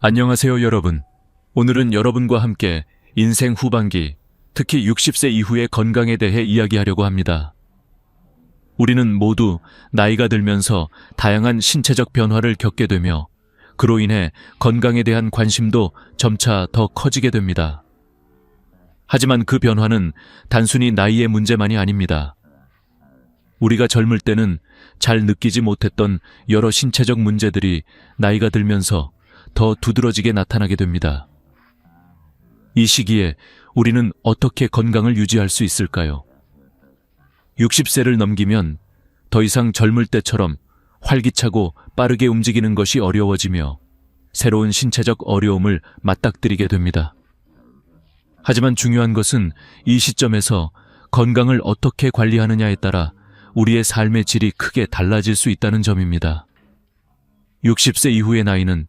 안녕하세요, 여러분. 오늘은 여러분과 함께 인생 후반기, 특히 60세 이후의 건강에 대해 이야기하려고 합니다. 우리는 모두 나이가 들면서 다양한 신체적 변화를 겪게 되며 그로 인해 건강에 대한 관심도 점차 더 커지게 됩니다. 하지만 그 변화는 단순히 나이의 문제만이 아닙니다. 우리가 젊을 때는 잘 느끼지 못했던 여러 신체적 문제들이 나이가 들면서 더 두드러지게 나타나게 됩니다. 이 시기에 우리는 어떻게 건강을 유지할 수 있을까요? 60세를 넘기면 더 이상 젊을 때처럼 활기차고 빠르게 움직이는 것이 어려워지며 새로운 신체적 어려움을 맞닥뜨리게 됩니다. 하지만 중요한 것은 이 시점에서 건강을 어떻게 관리하느냐에 따라 우리의 삶의 질이 크게 달라질 수 있다는 점입니다. 60세 이후의 나이는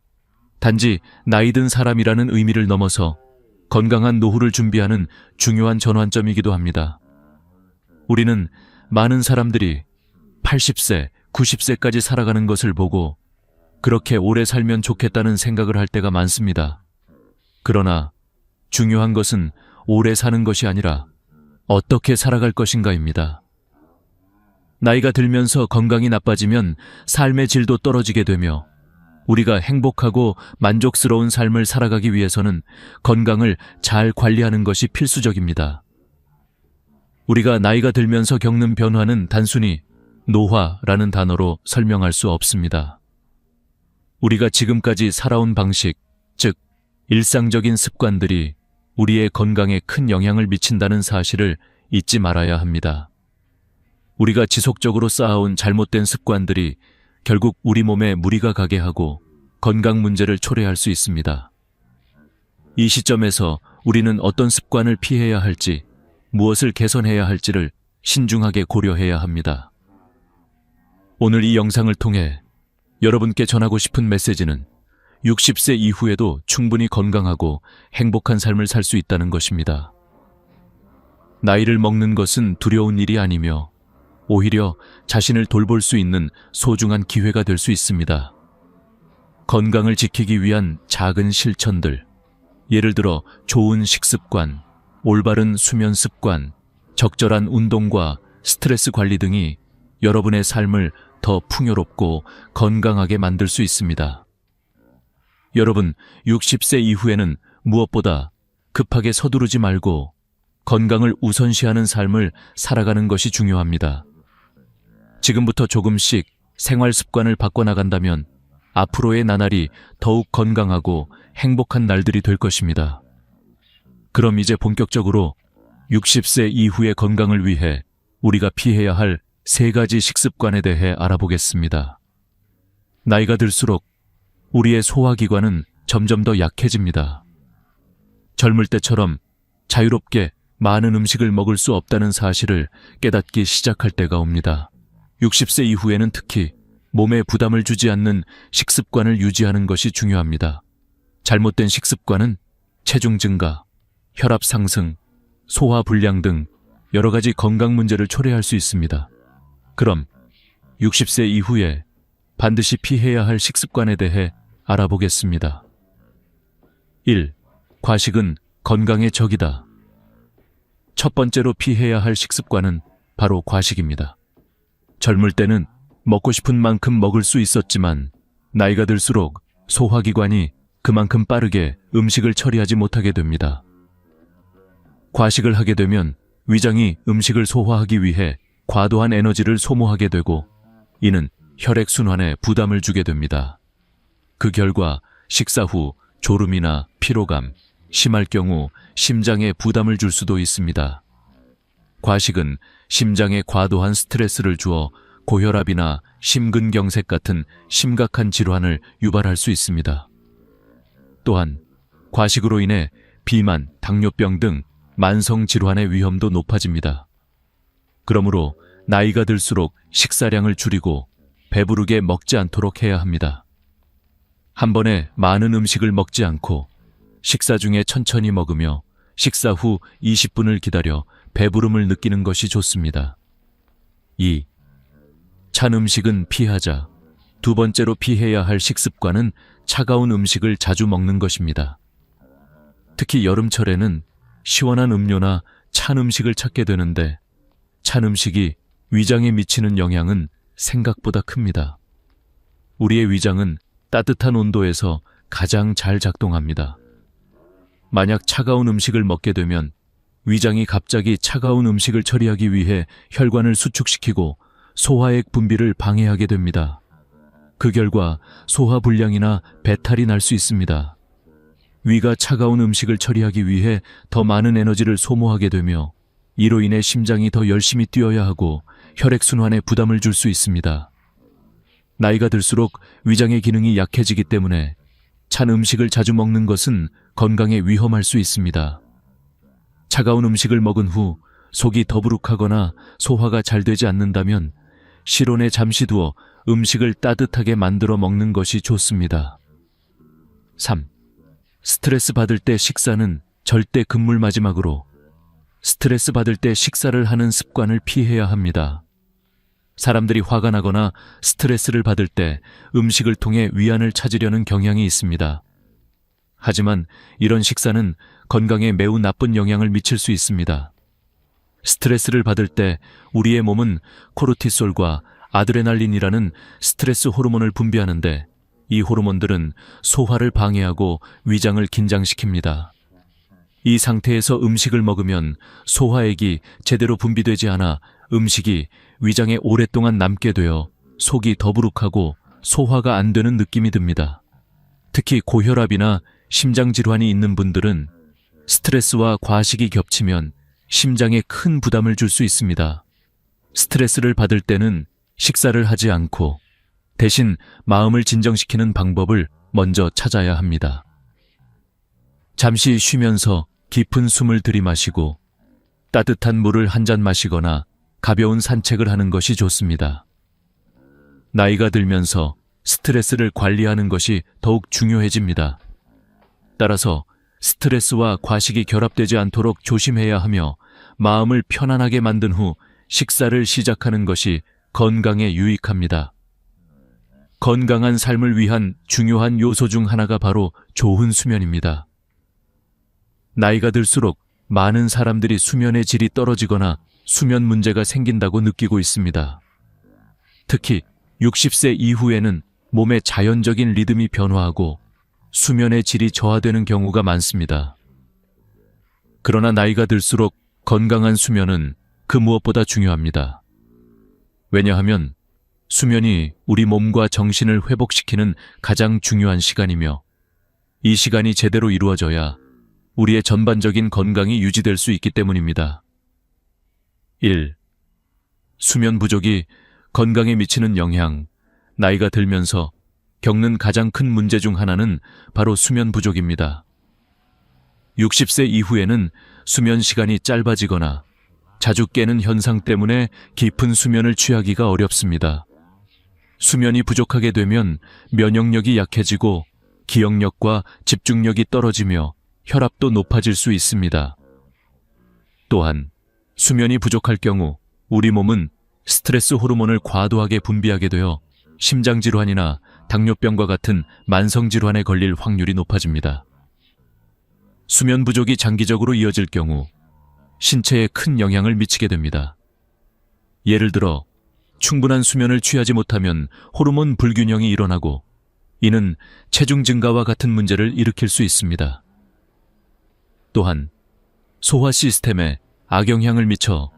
단지 나이 든 사람이라는 의미를 넘어서 건강한 노후를 준비하는 중요한 전환점이기도 합니다. 우리는 많은 사람들이 80세, 90세까지 살아가는 것을 보고 그렇게 오래 살면 좋겠다는 생각을 할 때가 많습니다. 그러나 중요한 것은 오래 사는 것이 아니라 어떻게 살아갈 것인가입니다. 나이가 들면서 건강이 나빠지면 삶의 질도 떨어지게 되며 우리가 행복하고 만족스러운 삶을 살아가기 위해서는 건강을 잘 관리하는 것이 필수적입니다. 우리가 나이가 들면서 겪는 변화는 단순히 노화라는 단어로 설명할 수 없습니다. 우리가 지금까지 살아온 방식, 즉 일상적인 습관들이 우리의 건강에 큰 영향을 미친다는 사실을 잊지 말아야 합니다. 우리가 지속적으로 쌓아온 잘못된 습관들이 결국 우리 몸에 무리가 가게 하고 건강 문제를 초래할 수 있습니다. 이 시점에서 우리는 어떤 습관을 피해야 할지, 무엇을 개선해야 할지를 신중하게 고려해야 합니다. 오늘 이 영상을 통해 여러분께 전하고 싶은 메시지는 60세 이후에도 충분히 건강하고 행복한 삶을 살 수 있다는 것입니다. 나이를 먹는 것은 두려운 일이 아니며 오히려 자신을 돌볼 수 있는 소중한 기회가 될 수 있습니다. 건강을 지키기 위한 작은 실천들, 예를 들어 좋은 식습관, 올바른 수면 습관, 적절한 운동과 스트레스 관리 등이 여러분의 삶을 더 풍요롭고 건강하게 만들 수 있습니다. 여러분, 60세 이후에는 무엇보다 급하게 서두르지 말고 건강을 우선시하는 삶을 살아가는 것이 중요합니다. 지금부터 조금씩 생활 습관을 바꿔나간다면 앞으로의 나날이 더욱 건강하고 행복한 날들이 될 것입니다. 그럼 이제 본격적으로 60세 이후의 건강을 위해 우리가 피해야 할 3가지 식습관에 대해 알아보겠습니다. 나이가 들수록 우리의 소화기관은 점점 더 약해집니다. 젊을 때처럼 자유롭게 많은 음식을 먹을 수 없다는 사실을 깨닫기 시작할 때가 옵니다. 60세 이후에는 특히 몸에 부담을 주지 않는 식습관을 유지하는 것이 중요합니다. 잘못된 식습관은 체중 증가, 혈압 상승, 소화 불량 등 여러 가지 건강 문제를 초래할 수 있습니다. 그럼 60세 이후에 반드시 피해야 할 식습관에 대해 알아보겠습니다. 1. 과식은 건강의 적이다. 첫 번째로 피해야 할 식습관은 바로 과식입니다. 젊을 때는 먹고 싶은 만큼 먹을 수 있었지만 나이가 들수록 소화기관이 그만큼 빠르게 음식을 처리하지 못하게 됩니다. 과식을 하게 되면 위장이 음식을 소화하기 위해 과도한 에너지를 소모하게 되고 이는 혈액순환에 부담을 주게 됩니다. 그 결과 식사 후 졸음이나 피로감, 심할 경우 심장에 부담을 줄 수도 있습니다. 과식은 심장에 과도한 스트레스를 주어 고혈압이나 심근경색 같은 심각한 질환을 유발할 수 있습니다. 또한 과식으로 인해 비만, 당뇨병 등 만성 질환의 위험도 높아집니다. 그러므로 나이가 들수록 식사량을 줄이고 배부르게 먹지 않도록 해야 합니다. 한 번에 많은 음식을 먹지 않고 식사 중에 천천히 먹으며 식사 후 20분을 기다려 배부름을 느끼는 것이 좋습니다. 2. 찬 음식은 피하자. 두 번째로 피해야 할 식습관은 차가운 음식을 자주 먹는 것입니다. 특히 여름철에는 시원한 음료나 찬 음식을 찾게 되는데 찬 음식이 위장에 미치는 영향은 생각보다 큽니다. 우리의 위장은 따뜻한 온도에서 가장 잘 작동합니다. 만약 차가운 음식을 먹게 되면 위장이 갑자기 차가운 음식을 처리하기 위해 혈관을 수축시키고 소화액 분비를 방해하게 됩니다. 그 결과 소화불량이나 배탈이 날 수 있습니다. 위가 차가운 음식을 처리하기 위해 더 많은 에너지를 소모하게 되며 이로 인해 심장이 더 열심히 뛰어야 하고 혈액순환에 부담을 줄 수 있습니다. 나이가 들수록 위장의 기능이 약해지기 때문에 찬 음식을 자주 먹는 것은 건강에 위험할 수 있습니다. 차가운 음식을 먹은 후 속이 더부룩하거나 소화가 잘 되지 않는다면 실온에 잠시 두어 음식을 따뜻하게 만들어 먹는 것이 좋습니다. 3. 스트레스 받을 때 식사는 절대 금물 마지막으로 스트레스 받을 때 식사를 하는 습관을 피해야 합니다. 사람들이 화가 나거나 스트레스를 받을 때 음식을 통해 위안을 찾으려는 경향이 있습니다. 하지만 이런 식사는 건강에 매우 나쁜 영향을 미칠 수 있습니다. 스트레스를 받을 때 우리의 몸은 코르티솔과 아드레날린이라는 스트레스 호르몬을 분비하는데 이 호르몬들은 소화를 방해하고 위장을 긴장시킵니다. 이 상태에서 음식을 먹으면 소화액이 제대로 분비되지 않아 음식이 위장에 오랫동안 남게 되어 속이 더부룩하고 소화가 안 되는 느낌이 듭니다. 특히 고혈압이나 심장질환이 있는 분들은 스트레스와 과식이 겹치면 심장에 큰 부담을 줄 수 있습니다. 스트레스를 받을 때는 식사를 하지 않고 대신 마음을 진정시키는 방법을 먼저 찾아야 합니다. 잠시 쉬면서 깊은 숨을 들이마시고 따뜻한 물을 한 잔 마시거나 가벼운 산책을 하는 것이 좋습니다. 나이가 들면서 스트레스를 관리하는 것이 더욱 중요해집니다. 따라서 스트레스와 과식이 결합되지 않도록 조심해야 하며 마음을 편안하게 만든 후 식사를 시작하는 것이 건강에 유익합니다. 건강한 삶을 위한 중요한 요소 중 하나가 바로 좋은 수면입니다. 나이가 들수록 많은 사람들이 수면의 질이 떨어지거나 수면 문제가 생긴다고 느끼고 있습니다. 특히 60세 이후에는 몸의 자연적인 리듬이 변화하고 수면의 질이 저하되는 경우가 많습니다. 그러나 나이가 들수록 건강한 수면은 그 무엇보다 중요합니다. 왜냐하면 수면이 우리 몸과 정신을 회복시키는 가장 중요한 시간이며 이 시간이 제대로 이루어져야 우리의 전반적인 건강이 유지될 수 있기 때문입니다. 1. 수면 부족이 건강에 미치는 영향. 나이가 들면서 겪는 가장 큰 문제 중 하나는 바로 수면 부족입니다. 60세 이후에는 수면 시간이 짧아지거나 자주 깨는 현상 때문에 깊은 수면을 취하기가 어렵습니다. 수면이 부족하게 되면 면역력이 약해지고 기억력과 집중력이 떨어지며 혈압도 높아질 수 있습니다. 또한 수면이 부족할 경우 우리 몸은 스트레스 호르몬을 과도하게 분비하게 되어 심장질환이나 당뇨병과 같은 만성질환에 걸릴 확률이 높아집니다. 수면 부족이 장기적으로 이어질 경우 신체에 큰 영향을 미치게 됩니다. 예를 들어 충분한 수면을 취하지 못하면 호르몬 불균형이 일어나고 이는 체중 증가와 같은 문제를 일으킬 수 있습니다. 또한 소화 시스템에 악영향을 미쳐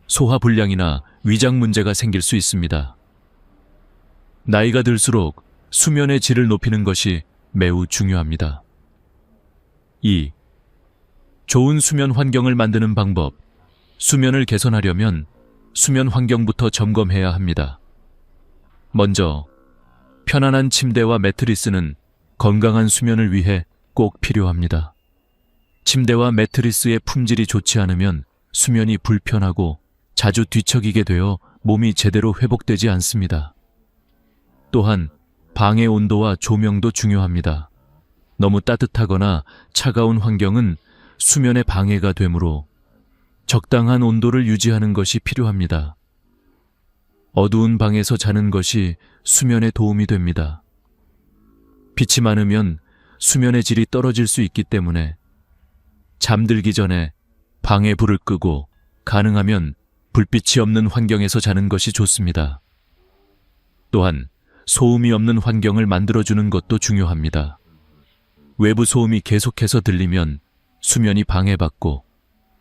소화불량이나 위장 문제가 생길 수 있습니다. 나이가 들수록 수면의 질을 높이는 것이 매우 중요합니다. 2. 좋은 수면 환경을 만드는 방법. 수면을 개선하려면 수면 환경부터 점검해야 합니다. 먼저 편안한 침대와 매트리스는 건강한 수면을 위해 꼭 필요합니다. 침대와 매트리스의 품질이 좋지 않으면 수면이 불편하고 자주 뒤척이게 되어 몸이 제대로 회복되지 않습니다. 또한 방의 온도와 조명도 중요합니다. 너무 따뜻하거나 차가운 환경은 수면에 방해가 되므로 적당한 온도를 유지하는 것이 필요합니다. 어두운 방에서 자는 것이 수면에 도움이 됩니다. 빛이 많으면 수면의 질이 떨어질 수 있기 때문에 잠들기 전에 방에 불을 끄고 가능하면 불빛이 없는 환경에서 자는 것이 좋습니다. 또한 소음이 없는 환경을 만들어주는 것도 중요합니다. 외부 소음이 계속해서 들리면 수면이 방해받고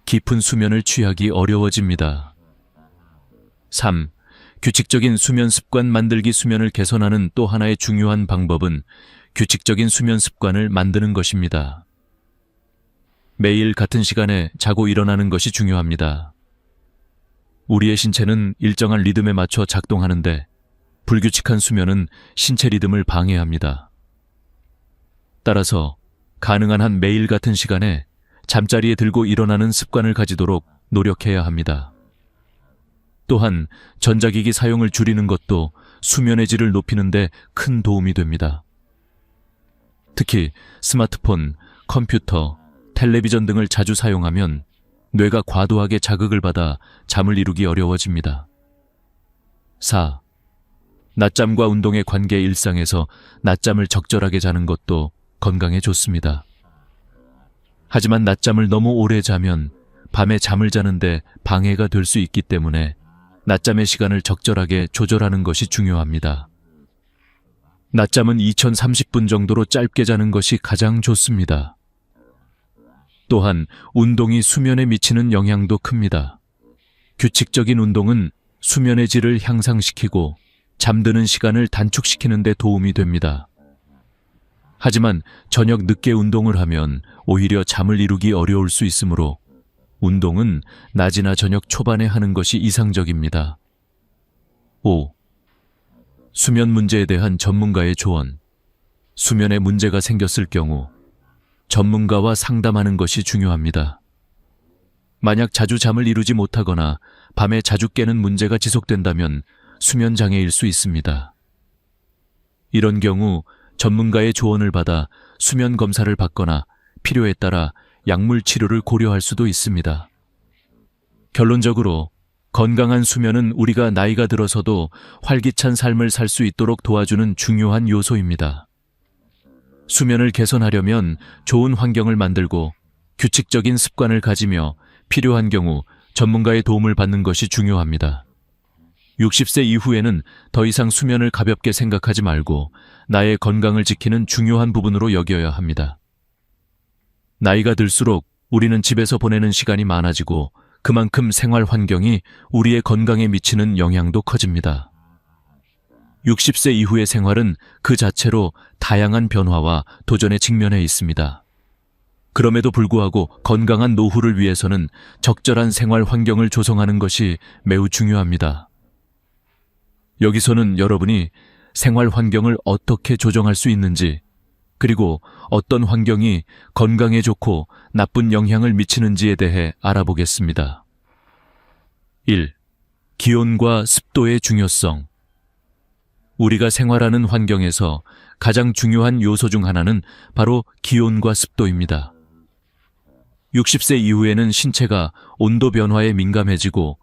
깊은 수면을 취하기 어려워집니다. 3. 규칙적인 수면 습관 만들기. 수면을 개선하는 또 하나의 중요한 방법은 규칙적인 수면 습관을 만드는 것입니다. 매일 같은 시간에 자고 일어나는 것이 중요합니다. 우리의 신체는 일정한 리듬에 맞춰 작동하는데 불규칙한 수면은 신체 리듬을 방해합니다. 따라서 가능한 한 매일 같은 시간에 잠자리에 들고 일어나는 습관을 가지도록 노력해야 합니다. 또한 전자기기 사용을 줄이는 것도 수면의 질을 높이는 데 큰 도움이 됩니다. 특히 스마트폰, 컴퓨터, 텔레비전 등을 자주 사용하면 뇌가 과도하게 자극을 받아 잠을 이루기 어려워집니다. 4. 낮잠과 운동의 관계. 일상에서 낮잠을 적절하게 자는 것도 건강에 좋습니다. 하지만 낮잠을 너무 오래 자면 밤에 잠을 자는데 방해가 될 수 있기 때문에 낮잠의 시간을 적절하게 조절하는 것이 중요합니다. 낮잠은 2030분 정도로 짧게 자는 것이 가장 좋습니다. 또한 운동이 수면에 미치는 영향도 큽니다. 규칙적인 운동은 수면의 질을 향상시키고 잠드는 시간을 단축시키는 데 도움이 됩니다. 하지만 저녁 늦게 운동을 하면 오히려 잠을 이루기 어려울 수 있으므로 운동은 낮이나 저녁 초반에 하는 것이 이상적입니다. 5. 수면 문제에 대한 전문가의 조언. 수면에 문제가 생겼을 경우 전문가와 상담하는 것이 중요합니다. 만약 자주 잠을 이루지 못하거나 밤에 자주 깨는 문제가 지속된다면 수면 장애일 수 있습니다. 이런 경우 전문가의 조언을 받아 수면 검사를 받거나 필요에 따라 약물 치료를 고려할 수도 있습니다. 결론적으로 건강한 수면은 우리가 나이가 들어서도 활기찬 삶을 살 수 있도록 도와주는 중요한 요소입니다. 수면을 개선하려면 좋은 환경을 만들고 규칙적인 습관을 가지며 필요한 경우 전문가의 도움을 받는 것이 중요합니다. 60세 이후에는 더 이상 수면을 가볍게 생각하지 말고 나의 건강을 지키는 중요한 부분으로 여겨야 합니다. 나이가 들수록 우리는 집에서 보내는 시간이 많아지고 그만큼 생활 환경이 우리의 건강에 미치는 영향도 커집니다. 60세 이후의 생활은 그 자체로 다양한 변화와 도전에 직면해 있습니다. 그럼에도 불구하고 건강한 노후를 위해서는 적절한 생활 환경을 조성하는 것이 매우 중요합니다. 여기서는 여러분이 생활 환경을 어떻게 조정할 수 있는지, 그리고 어떤 환경이 건강에 좋고 나쁜 영향을 미치는지에 대해 알아보겠습니다. 1. 기온과 습도의 중요성. 우리가 생활하는 환경에서 가장 중요한 요소 중 하나는 바로 기온과 습도입니다. 60세 이후에는 신체가 온도 변화에 민감해지고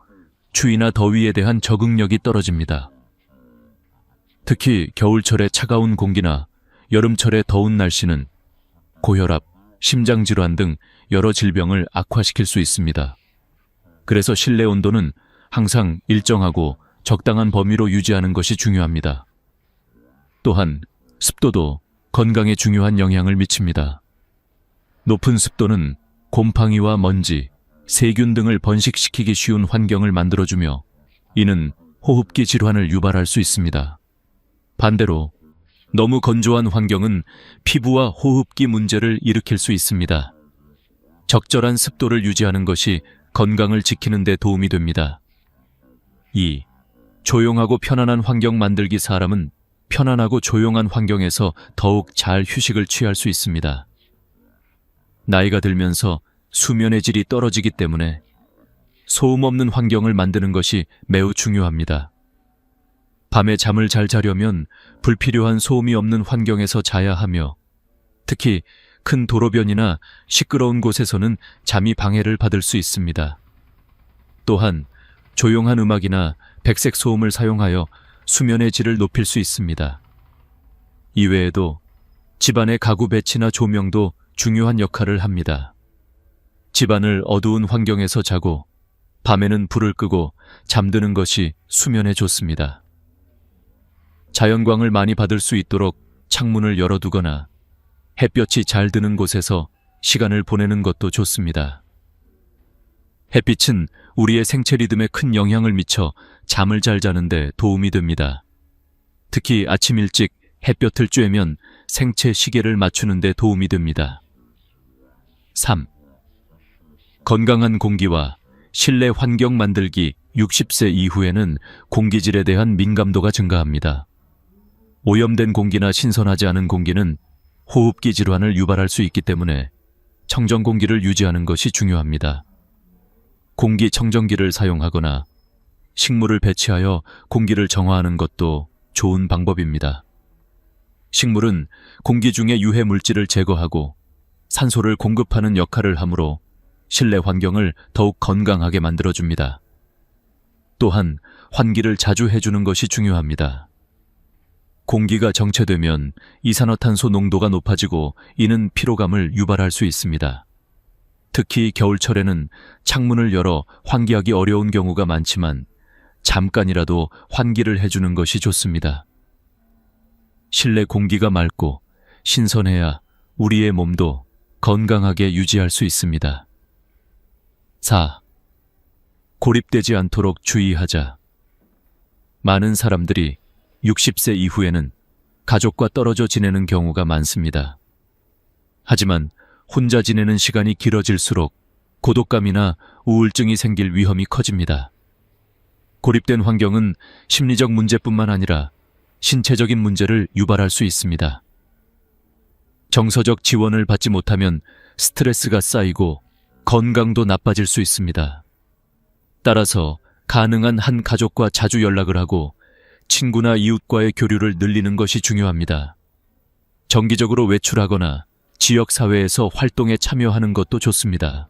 추위나 더위에 대한 적응력이 떨어집니다. 특히 겨울철의 차가운 공기나 여름철의 더운 날씨는 고혈압, 심장질환 등 여러 질병을 악화시킬 수 있습니다. 그래서 실내 온도는 항상 일정하고 적당한 범위로 유지하는 것이 중요합니다. 또한 습도도 건강에 중요한 영향을 미칩니다. 높은 습도는 곰팡이와 먼지, 세균 등을 번식시키기 쉬운 환경을 만들어주며 이는 호흡기 질환을 유발할 수 있습니다. 반대로 너무 건조한 환경은 피부와 호흡기 문제를 일으킬 수 있습니다. 적절한 습도를 유지하는 것이 건강을 지키는 데 도움이 됩니다. 2. 조용하고 편안한 환경 만들기. 사람은 편안하고 조용한 환경에서 더욱 잘 휴식을 취할 수 있습니다. 나이가 들면서 수면의 질이 떨어지기 때문에 소음 없는 환경을 만드는 것이 매우 중요합니다. 밤에 잠을 잘 자려면 불필요한 소음이 없는 환경에서 자야 하며 특히 큰 도로변이나 시끄러운 곳에서는 잠이 방해를 받을 수 있습니다. 또한 조용한 음악이나 백색 소음을 사용하여 수면의 질을 높일 수 있습니다. 이외에도 집안의 가구 배치나 조명도 중요한 역할을 합니다. 집안을 어두운 환경에서 자고 밤에는 불을 끄고 잠드는 것이 수면에 좋습니다. 자연광을 많이 받을 수 있도록 창문을 열어두거나 햇볕이 잘 드는 곳에서 시간을 보내는 것도 좋습니다. 햇빛은 우리의 생체 리듬에 큰 영향을 미쳐 잠을 잘 자는데 도움이 됩니다. 특히 아침 일찍 햇볕을 쬐면 생체 시계를 맞추는 데 도움이 됩니다. 3. 건강한 공기와 실내 환경 만들기. 60세 이후에는 공기질에 대한 민감도가 증가합니다. 오염된 공기나 신선하지 않은 공기는 호흡기 질환을 유발할 수 있기 때문에 청정 공기를 유지하는 것이 중요합니다. 공기청정기를 사용하거나 식물을 배치하여 공기를 정화하는 것도 좋은 방법입니다. 식물은 공기 중의 유해 물질을 제거하고 산소를 공급하는 역할을 하므로 실내 환경을 더욱 건강하게 만들어줍니다. 또한 환기를 자주 해주는 것이 중요합니다. 공기가 정체되면 이산화탄소 농도가 높아지고 이는 피로감을 유발할 수 있습니다. 특히 겨울철에는 창문을 열어 환기하기 어려운 경우가 많지만 잠깐이라도 환기를 해주는 것이 좋습니다. 실내 공기가 맑고 신선해야 우리의 몸도 건강하게 유지할 수 있습니다. 4. 고립되지 않도록 주의하자. 많은 사람들이 60세 이후에는 가족과 떨어져 지내는 경우가 많습니다. 하지만 혼자 지내는 시간이 길어질수록 고독감이나 우울증이 생길 위험이 커집니다. 고립된 환경은 심리적 문제뿐만 아니라 신체적인 문제를 유발할 수 있습니다. 정서적 지원을 받지 못하면 스트레스가 쌓이고 건강도 나빠질 수 있습니다. 따라서 가능한 한 가족과 자주 연락을 하고 친구나 이웃과의 교류를 늘리는 것이 중요합니다. 정기적으로 외출하거나 지역사회에서 활동에 참여하는 것도 좋습니다.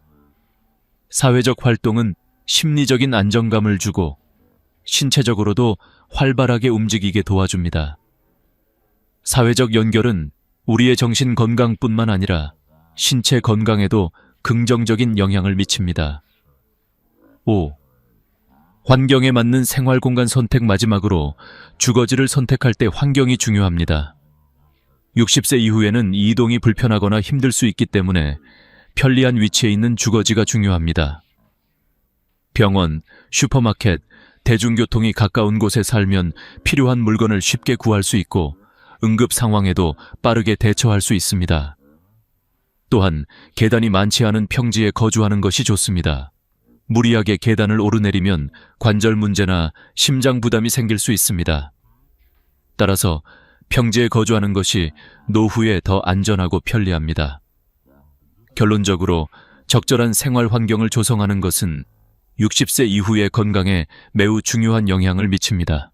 사회적 활동은 심리적인 안정감을 주고 신체적으로도 활발하게 움직이게 도와줍니다. 사회적 연결은 우리의 정신 건강뿐만 아니라 신체 건강에도 긍정적인 영향을 미칩니다. 5. 환경에 맞는 생활 공간 선택. 마지막으로 주거지를 선택할 때 환경이 중요합니다. 60세 이후에는 이동이 불편하거나 힘들 수 있기 때문에 편리한 위치에 있는 주거지가 중요합니다. 병원, 슈퍼마켓, 대중교통이 가까운 곳에 살면 필요한 물건을 쉽게 구할 수 있고 응급 상황에도 빠르게 대처할 수 있습니다. 또한 계단이 많지 않은 평지에 거주하는 것이 좋습니다. 무리하게 계단을 오르내리면 관절 문제나 심장 부담이 생길 수 있습니다. 따라서 평지에 거주하는 것이 노후에 더 안전하고 편리합니다. 결론적으로 적절한 생활 환경을 조성하는 것은 60세 이후의 건강에 매우 중요한 영향을 미칩니다.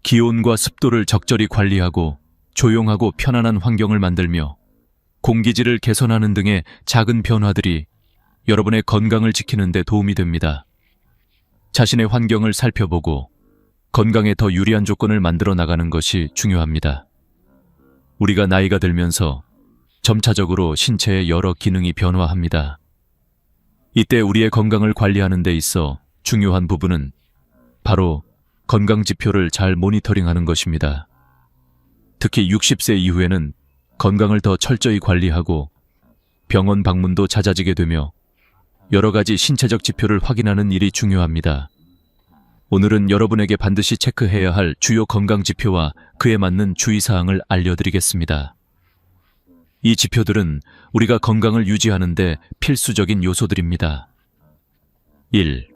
기온과 습도를 적절히 관리하고 조용하고 편안한 환경을 만들며 공기질을 개선하는 등의 작은 변화들이 여러분의 건강을 지키는 데 도움이 됩니다. 자신의 환경을 살펴보고 건강에 더 유리한 조건을 만들어 나가는 것이 중요합니다. 우리가 나이가 들면서 점차적으로 신체의 여러 기능이 변화합니다. 이때 우리의 건강을 관리하는 데 있어 중요한 부분은 바로 건강 지표를 잘 모니터링하는 것입니다. 특히 60세 이후에는 건강을 더 철저히 관리하고 병원 방문도 잦아지게 되며 여러 가지 신체적 지표를 확인하는 일이 중요합니다. 오늘은 여러분에게 반드시 체크해야 할 주요 건강 지표와 그에 맞는 주의사항을 알려드리겠습니다. 이 지표들은 우리가 건강을 유지하는 데 필수적인 요소들입니다. 1.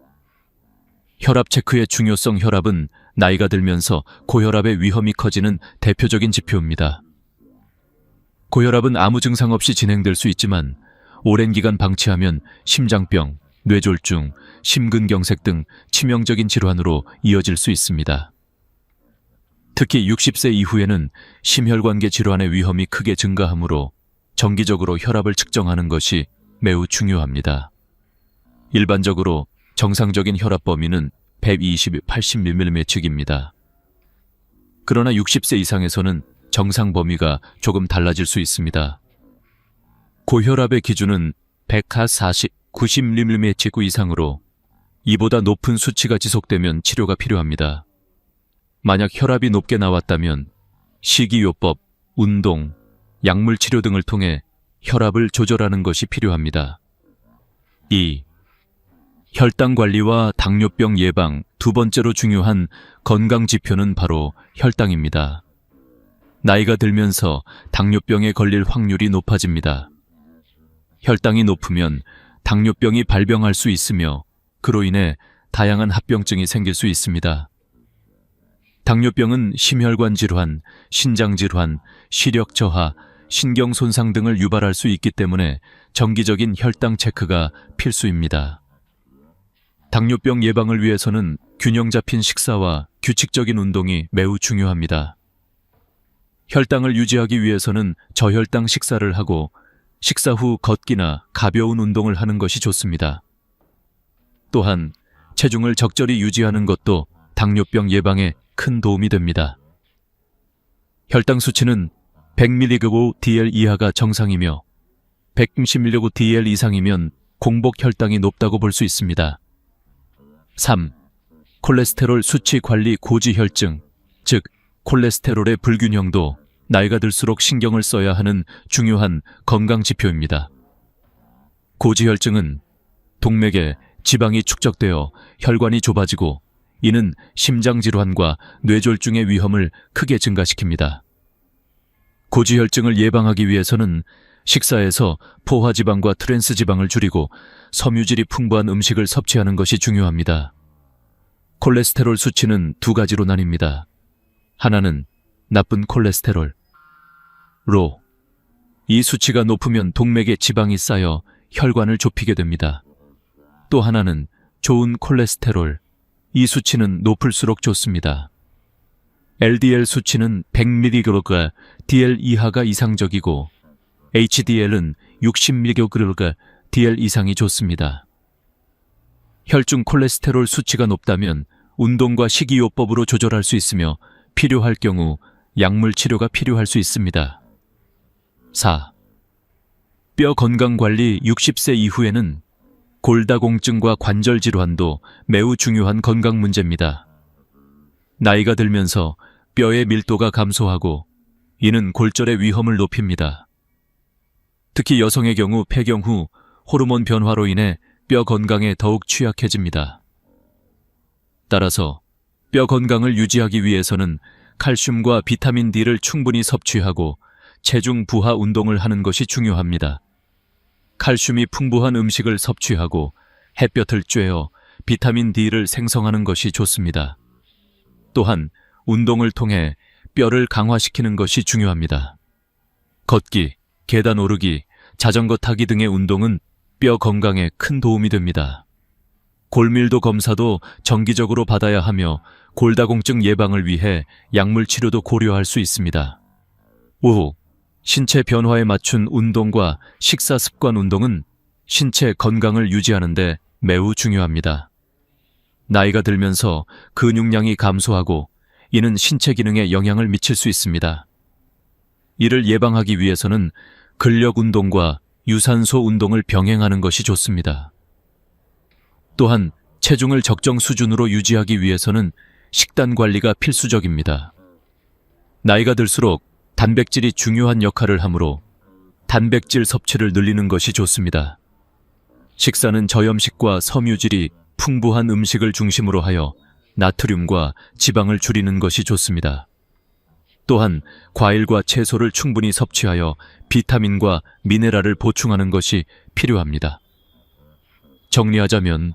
혈압 체크의 중요성. 혈압은 나이가 들면서 고혈압의 위험이 커지는 대표적인 지표입니다. 고혈압은 아무 증상 없이 진행될 수 있지만 오랜 기간 방치하면 심장병, 뇌졸중, 심근경색 등 치명적인 질환으로 이어질 수 있습니다. 특히 60세 이후에는 심혈관계 질환의 위험이 크게 증가하므로 정기적으로 혈압을 측정하는 것이 매우 중요합니다. 일반적으로 정상적인 혈압 범위는 120, 80mm입니다. 그러나 60세 이상에서는 정상 범위가 조금 달라질 수 있습니다. 고혈압의 기준은 140, 90mm 이상으로 이보다 높은 수치가 지속되면 치료가 필요합니다. 만약 혈압이 높게 나왔다면 식이요법, 운동, 약물 치료 등을 통해 혈압을 조절하는 것이 필요합니다. 2. 혈당 관리와 당뇨병 예방 두 번째로 중요한 건강 지표는 바로 혈당입니다. 나이가 들면서 당뇨병에 걸릴 확률이 높아집니다. 혈당이 높으면 당뇨병이 발병할 수 있으며 그로 인해 다양한 합병증이 생길 수 있습니다. 당뇨병은 심혈관 질환, 신장 질환, 시력 저하, 신경 손상 등을 유발할 수 있기 때문에 정기적인 혈당 체크가 필수입니다. 당뇨병 예방을 위해서는 균형 잡힌 식사와 규칙적인 운동이 매우 중요합니다. 혈당을 유지하기 위해서는 저혈당 식사를 하고 식사 후 걷기나 가벼운 운동을 하는 것이 좋습니다. 또한 체중을 적절히 유지하는 것도 당뇨병 예방에 큰 도움이 됩니다. 혈당 수치는 100mg/dl 이하가 정상이며 110mg/dl 이상이면 공복 혈당이 높다고 볼 수 있습니다. 3. 콜레스테롤 수치 관리 고지혈증, 즉 콜레스테롤의 불균형도 나이가 들수록 신경을 써야 하는 중요한 건강 지표입니다. 고지혈증은 동맥에 지방이 축적되어 혈관이 좁아지고 이는 심장질환과 뇌졸중의 위험을 크게 증가시킵니다. 고지혈증을 예방하기 위해서는 식사에서 포화지방과 트랜스지방을 줄이고 섬유질이 풍부한 음식을 섭취하는 것이 중요합니다. 콜레스테롤 수치는 두 가지로 나뉩니다. 하나는 나쁜 콜레스테롤, 로. 이 수치가 높으면 동맥에 지방이 쌓여 혈관을 좁히게 됩니다. 또 하나는 좋은 콜레스테롤, 이 수치는 높을수록 좋습니다. LDL 수치는 100mg/dl 이하가 이상적이고 HDL은 60mg/dl 이상이 좋습니다. 혈중 콜레스테롤 수치가 높다면 운동과 식이요법으로 조절할 수 있으며 필요할 경우 약물 치료가 필요할 수 있습니다. 4. 뼈 건강 관리 60세 이후에는 골다공증과 관절 질환도 매우 중요한 건강 문제입니다. 나이가 들면서 뼈의 밀도가 감소하고 이는 골절의 위험을 높입니다. 특히 여성의 경우 폐경 후 호르몬 변화로 인해 뼈 건강에 더욱 취약해집니다. 따라서 뼈 건강을 유지하기 위해서는 칼슘과 비타민 D를 충분히 섭취하고 체중 부하 운동을 하는 것이 중요합니다. 칼슘이 풍부한 음식을 섭취하고 햇볕을 쬐어 비타민 D를 생성하는 것이 좋습니다. 또한 운동을 통해 뼈를 강화시키는 것이 중요합니다. 걷기, 계단 오르기, 자전거 타기 등의 운동은 뼈 건강에 큰 도움이 됩니다. 골밀도 검사도 정기적으로 받아야 하며 골다공증 예방을 위해 약물 치료도 고려할 수 있습니다. 5. 신체 변화에 맞춘 운동과 식사 습관 운동은 신체 건강을 유지하는 데 매우 중요합니다. 나이가 들면서 근육량이 감소하고 이는 신체 기능에 영향을 미칠 수 있습니다. 이를 예방하기 위해서는 근력 운동과 유산소 운동을 병행하는 것이 좋습니다. 또한 체중을 적정 수준으로 유지하기 위해서는 식단 관리가 필수적입니다. 나이가 들수록 단백질이 중요한 역할을 하므로 단백질 섭취를 늘리는 것이 좋습니다. 식사는 저염식과 섬유질이 풍부한 음식을 중심으로 하여 나트륨과 지방을 줄이는 것이 좋습니다. 또한 과일과 채소를 충분히 섭취하여 비타민과 미네랄을 보충하는 것이 필요합니다. 정리하자면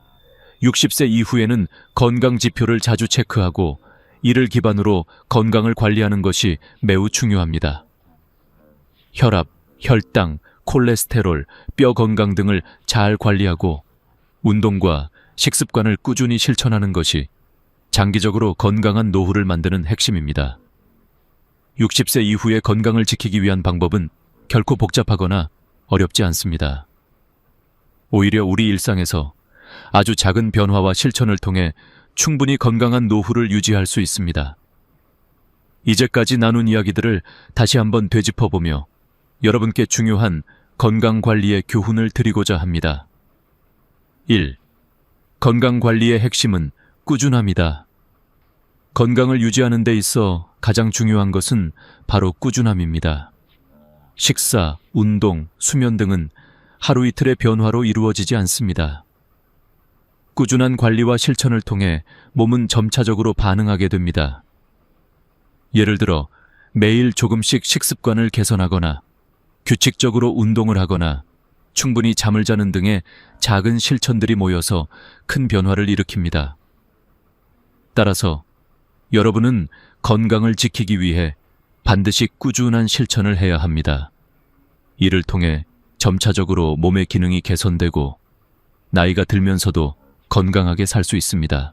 60세 이후에는 건강 지표를 자주 체크하고 이를 기반으로 건강을 관리하는 것이 매우 중요합니다. 혈압, 혈당, 콜레스테롤, 뼈 건강 등을 잘 관리하고 운동과 식습관을 꾸준히 실천하는 것이 장기적으로 건강한 노후를 만드는 핵심입니다. 60세 이후의 건강을 지키기 위한 방법은 결코 복잡하거나 어렵지 않습니다. 오히려 우리 일상에서 아주 작은 변화와 실천을 통해 충분히 건강한 노후를 유지할 수 있습니다. 이제까지 나눈 이야기들을 다시 한번 되짚어보며 여러분께 중요한 건강관리의 교훈을 드리고자 합니다. 1. 건강관리의 핵심은 꾸준함이다. 건강을 유지하는 데 있어 가장 중요한 것은 바로 꾸준함입니다. 식사, 운동, 수면 등은 하루 이틀의 변화로 이루어지지 않습니다. 꾸준한 관리와 실천을 통해 몸은 점차적으로 반응하게 됩니다. 예를 들어 매일 조금씩 식습관을 개선하거나 규칙적으로 운동을 하거나 충분히 잠을 자는 등의 작은 실천들이 모여서 큰 변화를 일으킵니다. 따라서 여러분은 건강을 지키기 위해 반드시 꾸준한 실천을 해야 합니다. 이를 통해 점차적으로 몸의 기능이 개선되고 나이가 들면서도 건강하게 살 수 있습니다.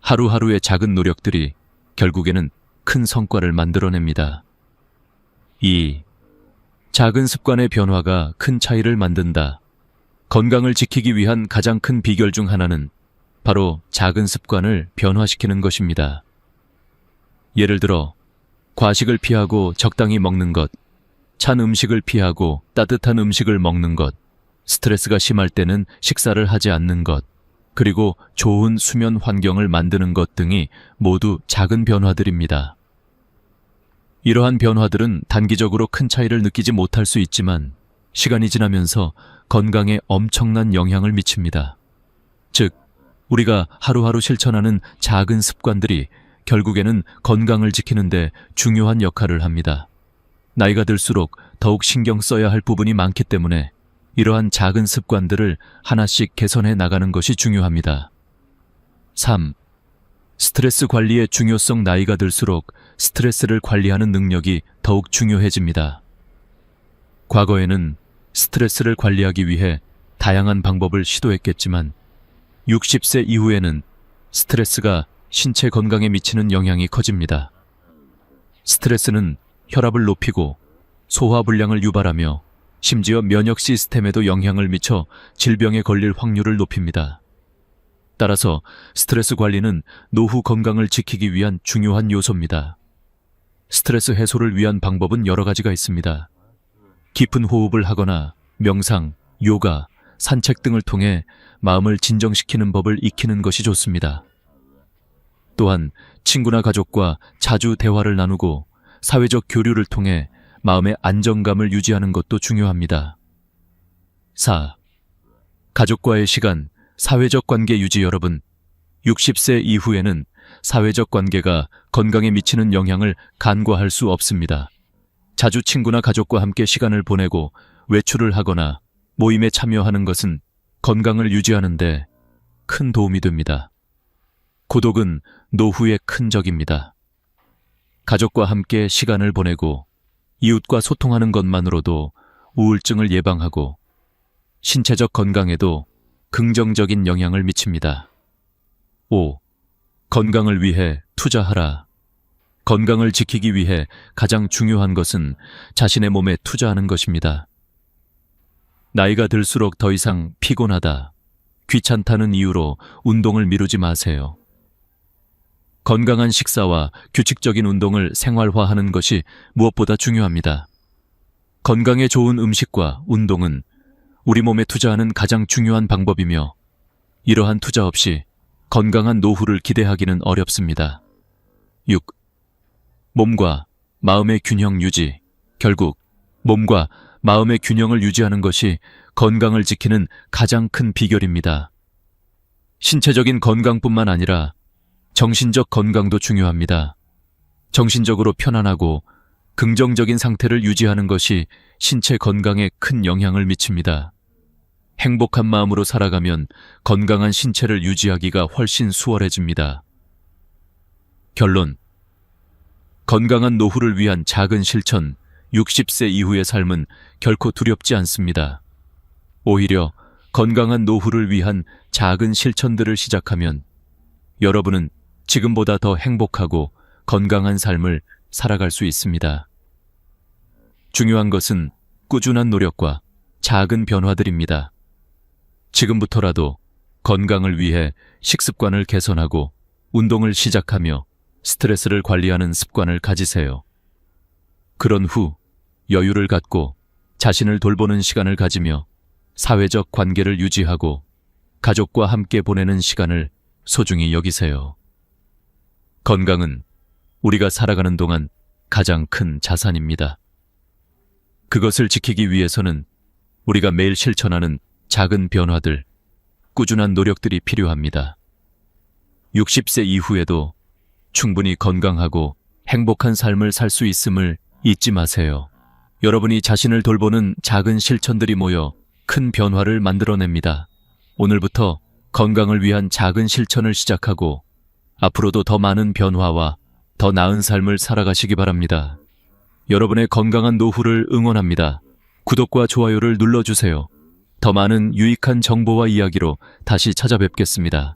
하루하루의 작은 노력들이 결국에는 큰 성과를 만들어냅니다. 2. 작은 습관의 변화가 큰 차이를 만든다. 건강을 지키기 위한 가장 큰 비결 중 하나는 바로 작은 습관을 변화시키는 것입니다. 예를 들어 과식을 피하고 적당히 먹는 것, 찬 음식을 피하고 따뜻한 음식을 먹는 것, 스트레스가 심할 때는 식사를 하지 않는 것, 그리고 좋은 수면 환경을 만드는 것 등이 모두 작은 변화들입니다. 이러한 변화들은 단기적으로 큰 차이를 느끼지 못할 수 있지만 시간이 지나면서 건강에 엄청난 영향을 미칩니다. 즉, 우리가 하루하루 실천하는 작은 습관들이 결국에는 건강을 지키는 데 중요한 역할을 합니다. 나이가 들수록 더욱 신경 써야 할 부분이 많기 때문에 이러한 작은 습관들을 하나씩 개선해 나가는 것이 중요합니다. 3. 스트레스 관리의 중요성. 나이가 들수록 스트레스를 관리하는 능력이 더욱 중요해집니다. 과거에는 스트레스를 관리하기 위해 다양한 방법을 시도했겠지만 60세 이후에는 스트레스가 신체 건강에 미치는 영향이 커집니다. 스트레스는 혈압을 높이고 소화불량을 유발하며 심지어 면역 시스템에도 영향을 미쳐 질병에 걸릴 확률을 높입니다. 따라서 스트레스 관리는 노후 건강을 지키기 위한 중요한 요소입니다. 스트레스 해소를 위한 방법은 여러 가지가 있습니다. 깊은 호흡을 하거나 명상, 요가, 산책 등을 통해 마음을 진정시키는 법을 익히는 것이 좋습니다. 또한 친구나 가족과 자주 대화를 나누고 사회적 교류를 통해 마음의 안정감을 유지하는 것도 중요합니다. 4. 가족과의 시간, 사회적 관계 유지. 여러분, 60세 이후에는 사회적 관계가 건강에 미치는 영향을 간과할 수 없습니다. 자주 친구나 가족과 함께 시간을 보내고 외출을 하거나 모임에 참여하는 것은 건강을 유지하는 데 큰 도움이 됩니다. 고독은 노후의 큰 적입니다. 가족과 함께 시간을 보내고 이웃과 소통하는 것만으로도 우울증을 예방하고 신체적 건강에도 긍정적인 영향을 미칩니다. 5. 건강을 위해 투자하라. 건강을 지키기 위해 가장 중요한 것은 자신의 몸에 투자하는 것입니다. 나이가 들수록 더 이상 피곤하다, 귀찮다는 이유로 운동을 미루지 마세요. 건강한 식사와 규칙적인 운동을 생활화하는 것이 무엇보다 중요합니다. 건강에 좋은 음식과 운동은 우리 몸에 투자하는 가장 중요한 방법이며 이러한 투자 없이 건강한 노후를 기대하기는 어렵습니다. 6. 몸과 마음의 균형 유지. 결국 몸과 마음의 균형을 유지하는 것이 건강을 지키는 가장 큰 비결입니다. 신체적인 건강뿐만 아니라 정신적 건강도 중요합니다. 정신적으로 편안하고 긍정적인 상태를 유지하는 것이 신체 건강에 큰 영향을 미칩니다. 행복한 마음으로 살아가면 건강한 신체를 유지하기가 훨씬 수월해집니다. 결론. 건강한 노후를 위한 작은 실천, 60세 이후의 삶은 결코 두렵지 않습니다. 오히려 건강한 노후를 위한 작은 실천들을 시작하면 여러분은 지금보다 더 행복하고 건강한 삶을 살아갈 수 있습니다. 중요한 것은 꾸준한 노력과 작은 변화들입니다. 지금부터라도 건강을 위해 식습관을 개선하고 운동을 시작하며 스트레스를 관리하는 습관을 가지세요. 그런 후 여유를 갖고 자신을 돌보는 시간을 가지며 사회적 관계를 유지하고 가족과 함께 보내는 시간을 소중히 여기세요. 건강은 우리가 살아가는 동안 가장 큰 자산입니다. 그것을 지키기 위해서는 우리가 매일 실천하는 작은 변화들, 꾸준한 노력들이 필요합니다. 60세 이후에도 충분히 건강하고 행복한 삶을 살 수 있음을 잊지 마세요. 여러분이 자신을 돌보는 작은 실천들이 모여 큰 변화를 만들어냅니다. 오늘부터 건강을 위한 작은 실천을 시작하고 앞으로도 더 많은 변화와 더 나은 삶을 살아가시기 바랍니다. 여러분의 건강한 노후를 응원합니다. 구독과 좋아요를 눌러주세요. 더 많은 유익한 정보와 이야기로 다시 찾아뵙겠습니다.